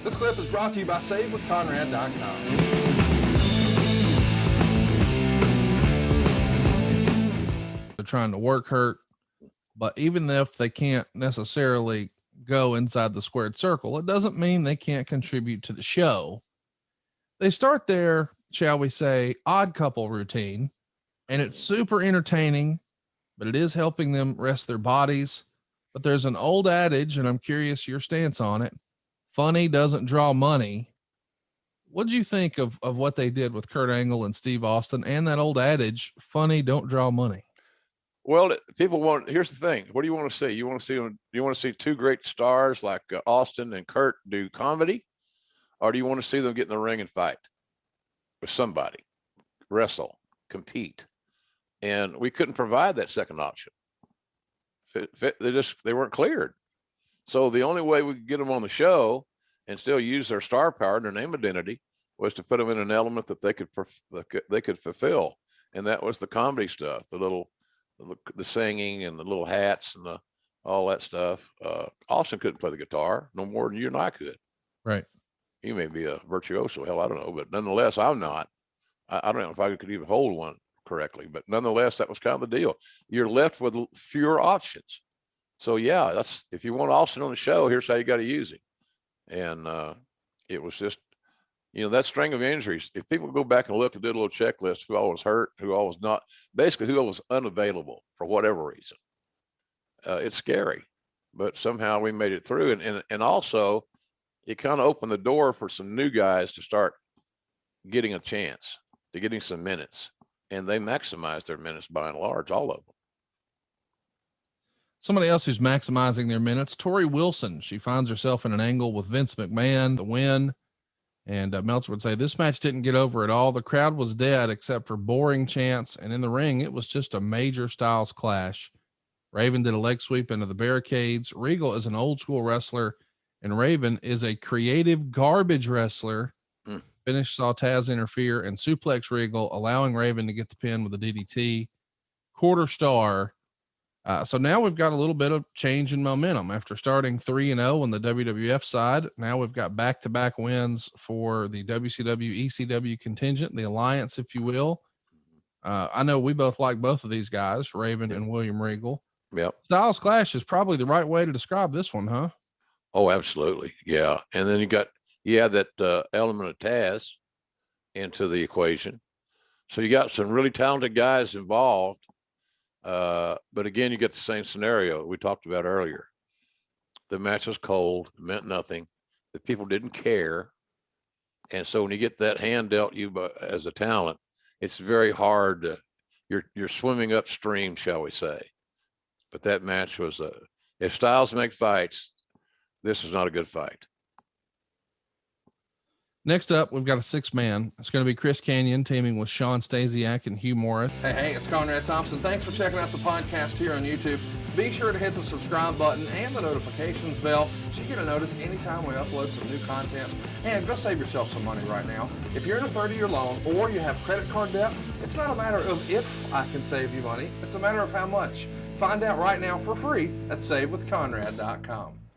This clip is brought to you by SaveWithConrad.com. They're trying to work hurt, but even if they can't necessarily go inside the squared circle, it doesn't mean they can't contribute to the show. They start their, shall we say, odd couple routine, and it's super entertaining, but it is helping them rest their bodies. But there's an old adage, and I'm curious your stance on it. Funny doesn't draw money. What'd you think of what they did with Kurt Angle and Steve Austin and that old adage, funny don't draw money? Well, people want, here's the thing. What do you want to see? You want to see two great stars like Austin and Kurt do comedy, or do you want to see them get in the ring and fight with somebody, wrestle, compete? And we couldn't provide that second option. They weren't cleared. So the only way we could get them on the show and still use their star power and their name identity was to put them in an element that they could fulfill. And that was the comedy stuff, the singing and the little hats and all that stuff. Austin couldn't play the guitar no more than you and I could. Right. He may be a virtuoso, hell, I don't know, but nonetheless, I'm not. I don't know if I could even hold one correctly, but nonetheless, that was kind of the deal. You're left with fewer options. So yeah, that's, if you want Austin on the show, here's how you got to use him. And it was just, that string of injuries. If people go back and look and do a little checklist, who all was hurt, who all was not, basically who all was unavailable for whatever reason. It's scary, but somehow we made it through. And also it kind of opened the door for some new guys to start getting a chance, to getting some minutes. And they maximized their minutes by and large, all of them. Somebody else who's maximizing their minutes, Tori Wilson. She finds herself in an angle with Vince McMahon, the win. And Meltzer would say this match didn't get over at all. The crowd was dead except for boring chants. And in the ring, it was just a major styles clash. Raven did a leg sweep into the barricades. Regal is an old school wrestler, and Raven is a creative garbage wrestler. Finish saw Taz interfere and suplex Regal, allowing Raven to get the pin with a DDT. Quarter star. So now we've got a little bit of change in momentum after starting 3-0 on the WWF side. Now we've got back-to-back wins for the WCW, ECW contingent, the alliance, if you will. I know we both like both of these guys, Raven and William Regal. Yep. Styles Clash is probably the right way to describe this one, huh? Oh, absolutely. Yeah. And then you add that element of Taz into the equation. So you got some really talented guys involved. But again, you get the same scenario we talked about earlier. The match was cold, meant nothing. The people didn't care. And so when you get that hand dealt you as a talent, it's very hard to, you're swimming upstream, shall we say. But that match was if styles make fights, this is not a good fight. Next up, we've got a 6-man. It's going to be Chris Kanyon teaming with Sean Stasiak and Hugh Morris. Hey, it's Conrad Thompson. Thanks for checking out the podcast here on YouTube. Be sure to hit the subscribe button and the notifications bell so you get a notice anytime we upload some new content. And go save yourself some money right now. If you're in a 30-year loan or you have credit card debt, it's not a matter of if I can save you money. It's a matter of how much. Find out right now for free at SaveWithConrad.com.